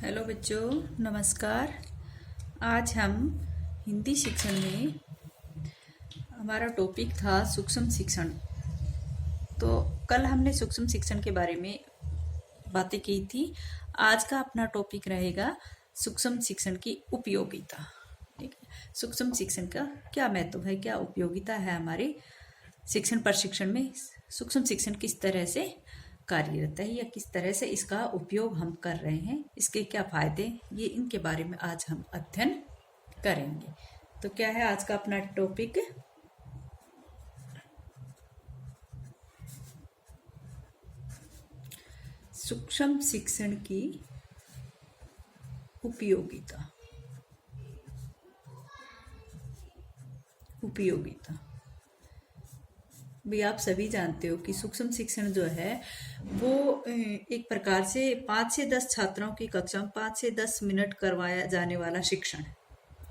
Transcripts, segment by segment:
Hello बच्चों, नमस्कार। आज हम हिंदी शिक्षण में हमारा टॉपिक था सूक्ष्म शिक्षण। तो कल हमने सूक्ष्म शिक्षण के बारे में बातें की थी। आज का अपना टॉपिक रहेगा सूक्ष्म शिक्षण की उपयोगिता। ठीक है, सूक्ष्म शिक्षण का क्या महत्व है, क्या उपयोगिता है हमारे शिक्षण प्रशिक्षण में। सूक्ष्म शिक्षण किस तरह से कार्यरत है या किस तरह से इसका उपयोग हम कर रहे हैं, इसके क्या फायदे, ये इनके बारे में आज हम अध्ययन करेंगे। तो क्या है आज का अपना टॉपिक? सूक्ष्म शिक्षण की उपयोगिता। भी आप सभी जानते हो कि सूक्ष्म शिक्षण जो है वो एक प्रकार से 5 से 10 छात्रों की कक्षा में 5 से 10 मिनट करवाया जाने वाला शिक्षण है।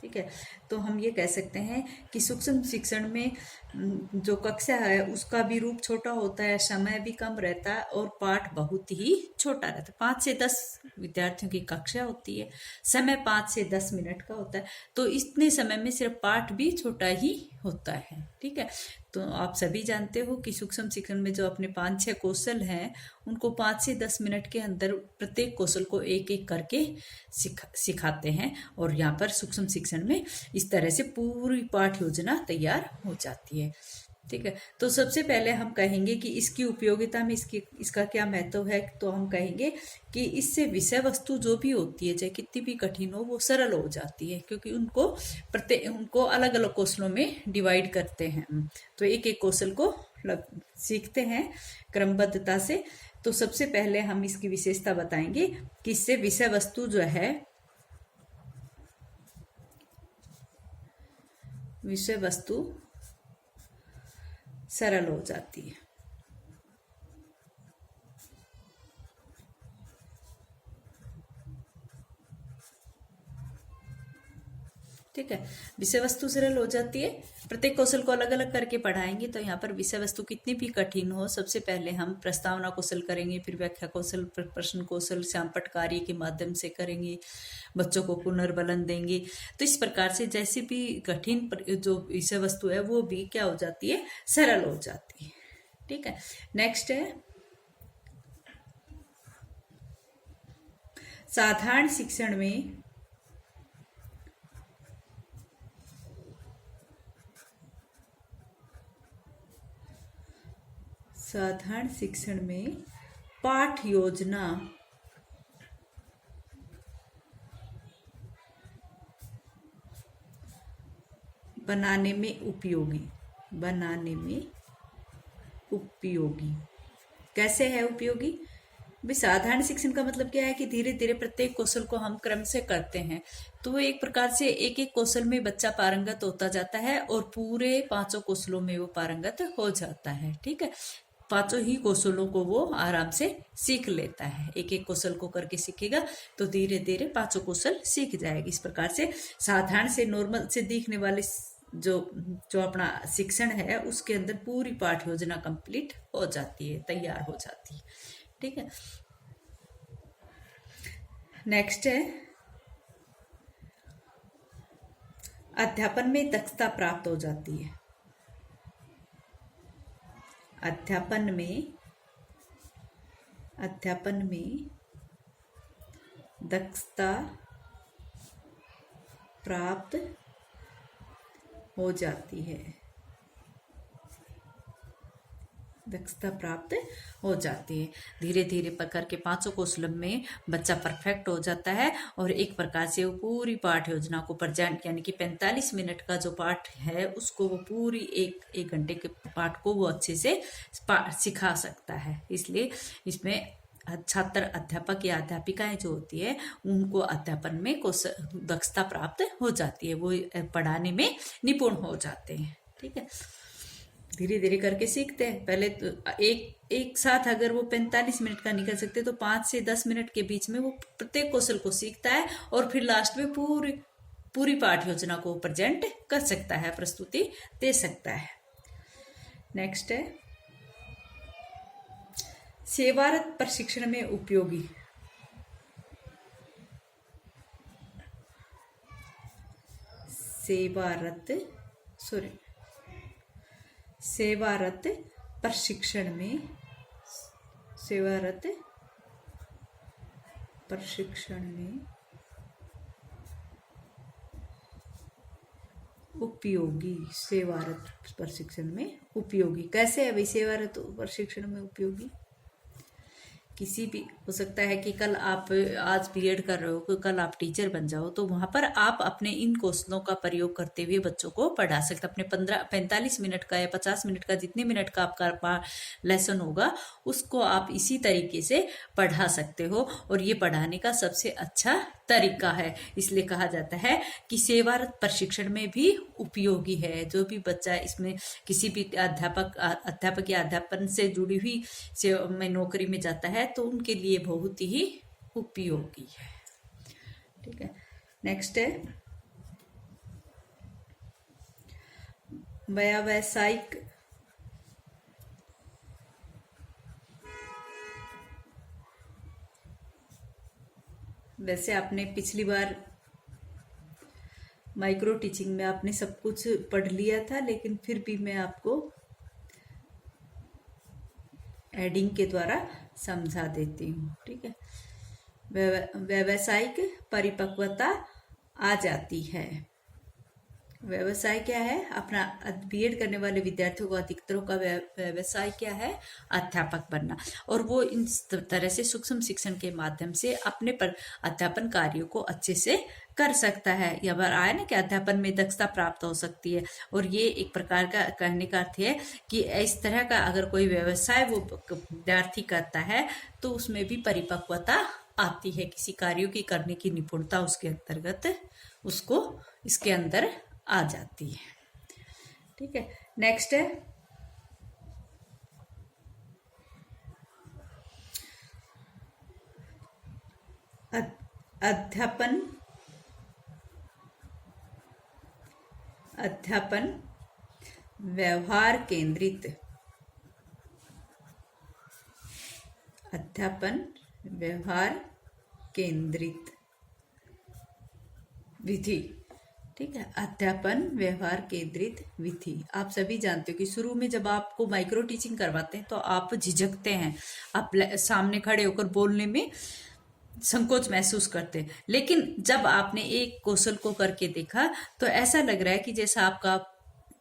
ठीक है, तो हम ये कह सकते हैं कि सूक्ष्म शिक्षण में जो कक्षा है उसका भी रूप छोटा होता है, समय भी कम रहता है और पाठ बहुत ही छोटा रहता है। 5 से 10 विद्यार्थियों की कक्षा होती है, समय 5 से 10 मिनट का होता है, तो इतने समय में सिर्फ पाठ भी छोटा ही होता है। ठीक है, तो आप सभी जानते हो कि सूक्ष्म शिक्षण में जो अपने 5-6 कौशल हैं उनको 5 से 10 मिनट के अंदर प्रत्येक कौशल को एक एक करके सिखाते हैं। और यहाँ पर सूक्ष्म शिक्षण में इस तरह से पूरी पाठ योजना तैयार हो जाती है। ठीक है, तो सबसे पहले हम कहेंगे कि इसकी उपयोगिता में इसका क्या महत्व है। तो हम कहेंगे कि इससे विषय वस्तु जो भी होती है, चाहे कितनी भी कठिन हो, वो सरल हो जाती है, क्योंकि उनको अलग अलग कौशलों में डिवाइड करते हैं। तो एक एक कौशल को सीखते हैं क्रमबद्धता से। तो सबसे पहले हम इसकी विशेषता बताएंगे कि इससे विषय वस्तु जो है, विषय वस्तु सरल हो जाती है। ठीक है, विषय वस्तु सरल हो जाती है। प्रत्येक कौशल को अलग अलग करके पढ़ाएंगे। तो यहाँ पर विषय वस्तु कितनी भी कठिन हो, सबसे पहले हम प्रस्तावना कौशल करेंगे, फिर व्याख्या कौशल, प्रश्न कौशल श्यामपट्ट कार्य के माध्यम से करेंगे, बच्चों को पुनर्बलन देंगे। तो इस प्रकार से जैसे भी कठिन जो विषय वस्तु है वो भी क्या हो जाती है, सरल हो जाती है। ठीक है, नेक्स्ट है साधारण शिक्षण में पाठ योजना बनाने में उपयोगी कैसे है उपयोगी? भी साधारण शिक्षण का मतलब क्या है कि धीरे धीरे प्रत्येक कौशल को हम क्रम से करते हैं। तो एक प्रकार से एक एक कौशल में बच्चा पारंगत होता जाता है और पूरे 5 कौशलों में वो पारंगत हो जाता है। ठीक है, 5 ही कौशलों को वो आराम से सीख लेता है। एक एक कौशल को करके सीखेगा तो धीरे धीरे 5 कौशल सीख जाएगी। इस प्रकार से साधारण से नॉर्मल से दिखने वाले जो अपना शिक्षण है उसके अंदर पूरी पाठ योजना कंप्लीट हो जाती है, तैयार हो जाती है। ठीक है, नेक्स्ट है अध्यापन में दक्षता प्राप्त हो जाती है। अध्यापन में दक्षता प्राप्त हो जाती है। धीरे धीरे पकड़ के 5 कौशल में बच्चा परफेक्ट हो जाता है और एक प्रकार से वो पूरी पाठ योजना को प्रेजेंट, यानी कि 45 मिनट का जो पाठ है उसको वो पूरी एक घंटे के पाठ को वो अच्छे से सिखा सकता है। इसलिए इसमें छात्र, अध्यापक या अध्यापिकाएं जो होती है उनको अध्यापन में दक्षता प्राप्त हो जाती है, वो पढ़ाने में निपुण हो जाते हैं। ठीक है, धीरे धीरे करके सीखते हैं। पहले तो एक साथ अगर वो 45 मिनट का निकल सकते तो 5 से 10 मिनट के बीच में वो प्रत्येक कौशल को सीखता है और फिर लास्ट में पूरी पाठ योजना को प्रेजेंट कर सकता है, प्रस्तुति दे सकता है। नेक्स्ट है सेवारत प्रशिक्षण में उपयोगी। सेवारत सॉरी सेवारत प्रशिक्षण में सेवारत प्रशिक्षण में उपयोगी। सेवारत प्रशिक्षण में उपयोगी कैसे है भाई? सेवारत प्रशिक्षण में उपयोगी किसी भी हो सकता है कि कल आप आज बीएड कर रहे हो, कल आप टीचर बन जाओ, तो वहां पर आप अपने इन कौशलों का प्रयोग करते हुए बच्चों को पढ़ा सकते। अपने 45 मिनट का या 50 मिनट का जितने मिनट का आपका लेसन होगा उसको आप इसी तरीके से पढ़ा सकते हो, और ये पढ़ाने का सबसे अच्छा तरीका है। इसलिए कहा जाता है कि सेवारत प्रशिक्षण में भी उपयोगी है। जो भी बच्चा इसमें किसी भी अध्यापक या अध्यापन से जुड़ी हुई में नौकरी में जाता है तो उनके लिए बहुत ही उपयोगी है। ठीक है, नेक्स्ट है व्यावसायिक वैसे आपने पिछली बार माइक्रो टीचिंग में आपने सब कुछ पढ़ लिया था, लेकिन फिर भी मैं आपको एडिंग के द्वारा समझा देती हूँ। ठीक है, व्यावसायिक परिपक्वता आ जाती है। व्यवसाय क्या है? अपना बीएड करने वाले विद्यार्थियों को अधिकतरों का व्यवसाय क्या है? अध्यापक बनना। और वो इन तरह से सूक्ष्म शिक्षण के माध्यम से अपने पर अध्यापन कार्यों को अच्छे से कर सकता है। यह बार आया ना कि अध्यापन में दक्षता प्राप्त हो सकती है, और ये एक प्रकार का कहने का अर्थ है कि इस तरह का अगर कोई व्यवसाय वो विद्यार्थी करता है तो उसमें भी परिपक्वता आती है। किसी कार्यों की करने की निपुणता उसके अंतर्गत उसको इसके अंदर आ जाती है। ठीक है, नेक्स्ट है अध्यापन व्यवहार केंद्रित। अध्यापन व्यवहार केंद्रित विधि। ठीक है, अध्यापन व्यवहार केंद्रित विधि। आप सभी जानते हो कि शुरू में जब आपको माइक्रो टीचिंग करवाते हैं तो आप झिझकते हैं, आप सामने खड़े होकर बोलने में संकोच महसूस करते, लेकिन जब आपने एक कौशल को करके देखा तो ऐसा लग रहा है कि जैसा आपका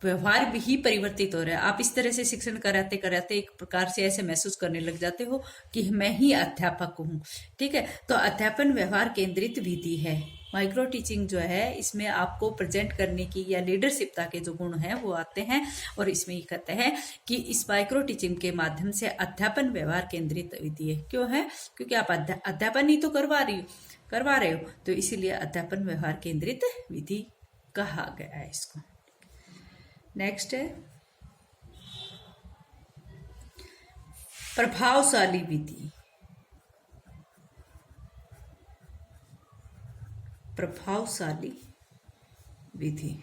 व्यवहार भी ही परिवर्तित हो रहा है। आप इस तरह से शिक्षण कराते कराते एक प्रकार से ऐसे महसूस करने लग जाते हो कि मैं ही अध्यापक हूँ। ठीक है, तो अध्यापन व्यवहार केंद्रित विधि है। माइक्रो टीचिंग जो है इसमें आपको प्रेजेंट करने की या लीडरशिपता के जो गुण हैं वो आते हैं, और इसमें ये कहते हैं कि इस माइक्रो टीचिंग के माध्यम से अध्यापन व्यवहार केंद्रित विधि है। क्यों है? क्योंकि आप अध्यापन ही तो करवा रहे हो, तो इसीलिए अध्यापन व्यवहार केंद्रित विधि कहा गया है इसको। नेक्स्ट है प्रभावशाली विधि। प्रभावशाली विधि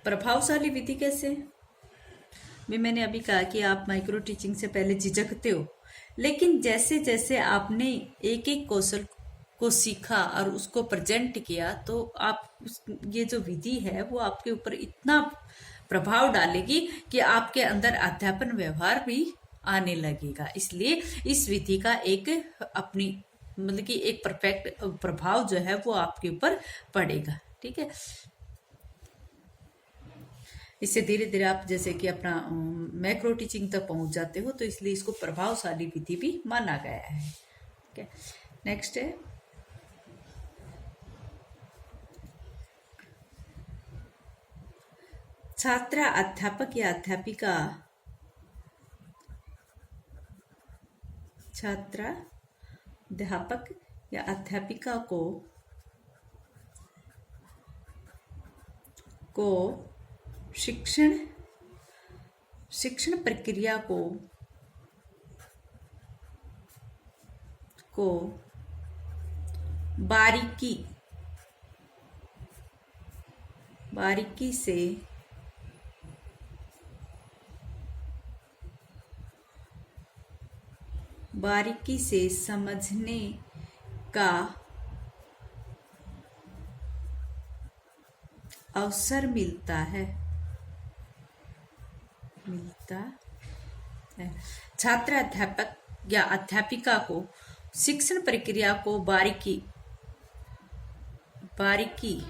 प्रभावशाली विधि कैसे? मैंने अभी कहा कि आप माइक्रो टीचिंग से पहले झिझकते हो, लेकिन जैसे जैसे आपने एक एक कौशल को सीखा और उसको प्रेजेंट किया तो आप ये जो विधि है वो आपके ऊपर इतना प्रभाव डालेगी कि आपके अंदर अध्यापन व्यवहार भी आने लगेगा। इसलिए इस विधि का एक अपनी मतलब कि एक परफेक्ट प्रभाव जो है वो आपके ऊपर पड़ेगा। ठीक है, इससे धीरे धीरे आप जैसे कि अपना मैक्रो टीचिंग तक पहुंच जाते हो, तो इसलिए इसको प्रभावशाली विधि भी माना गया है। ठीक है, नेक्स्ट है छात्र अध्यापक या अध्यापिका छात्र अध्यापक या अध्यापिका को शिक्षण प्रक्रिया को बारीकी से समझने का अवसर मिलता है, छात्र अध्यापक या अध्यापिका को शिक्षण प्रक्रिया को बारीकी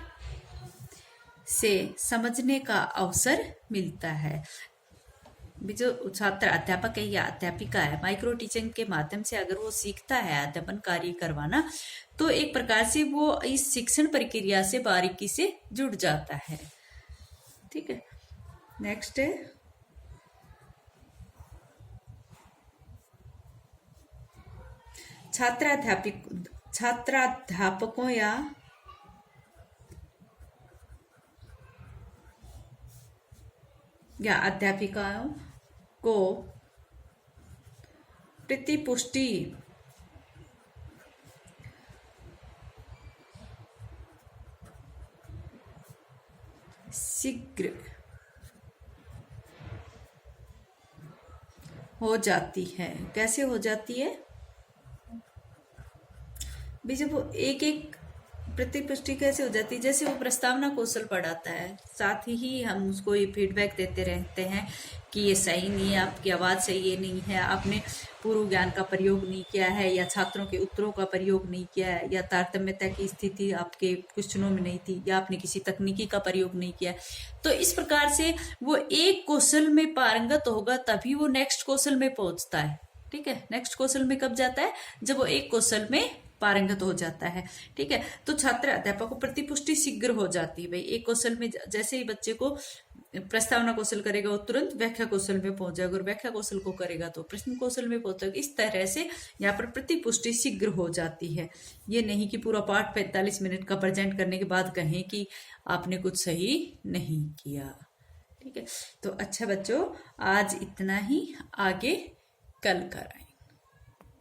से समझने का अवसर मिलता है। जो छात्र अध्यापक है या अध्यापिका है, माइक्रो टीचिंग के माध्यम से अगर वो सीखता है अध्यापन कार्य करवाना, तो एक प्रकार से वो इस शिक्षण प्रक्रिया से बारीकी से जुड़ जाता है। ठीक है, नेक्स्ट है छात्राध्यापकों या अध्यापिकाओं को प्रतिपुष्टि शीघ्र हो जाती है। कैसे हो जाती है? भी जब वो एक प्रतिपुष्टि कैसे हो जाती है, जैसे वो प्रस्तावना कौशल पढ़ाता है, साथ ही हम उसको ये फीडबैक देते रहते हैं कि ये सही नहीं है, आपकी आवाज़ सही ये नहीं है, आपने पूर्व ज्ञान का प्रयोग नहीं किया है, या छात्रों के उत्तरों का प्रयोग नहीं किया है, या तारतम्यता की स्थिति आपके क्वेश्चनों में नहीं थी, या आपने किसी तकनीकी का प्रयोग नहीं किया। तो इस प्रकार से वो एक कौशल में पारंगत होगा तभी वो नेक्स्ट कौशल में पहुंचता है। ठीक है, नेक्स्ट कौशल में कब जाता है? जब वो एक कौशल में पारंगत हो जाता है। ठीक है, तो छात्र अध्यापक को प्रतिपुष्टि शीघ्र हो जाती है। भाई एक कौशल में जैसे ही बच्चे को प्रस्तावना कौशल करेगा वो तुरंत व्याख्या कौशल में पहुंच जाएगा, और व्याख्या कौशल को करेगा तो प्रश्न कौशल में पहुंचेगा। इस तरह से यहाँ पर प्रतिपुष्टि शीघ्र हो जाती है। ये नहीं कि पूरा पाठ 45 मिनट का प्रेजेंट करने के बाद कहें कि आपने कुछ सही नहीं किया। ठीक है, तो अच्छा बच्चों, आज इतना ही, आगे कल कराएंगे।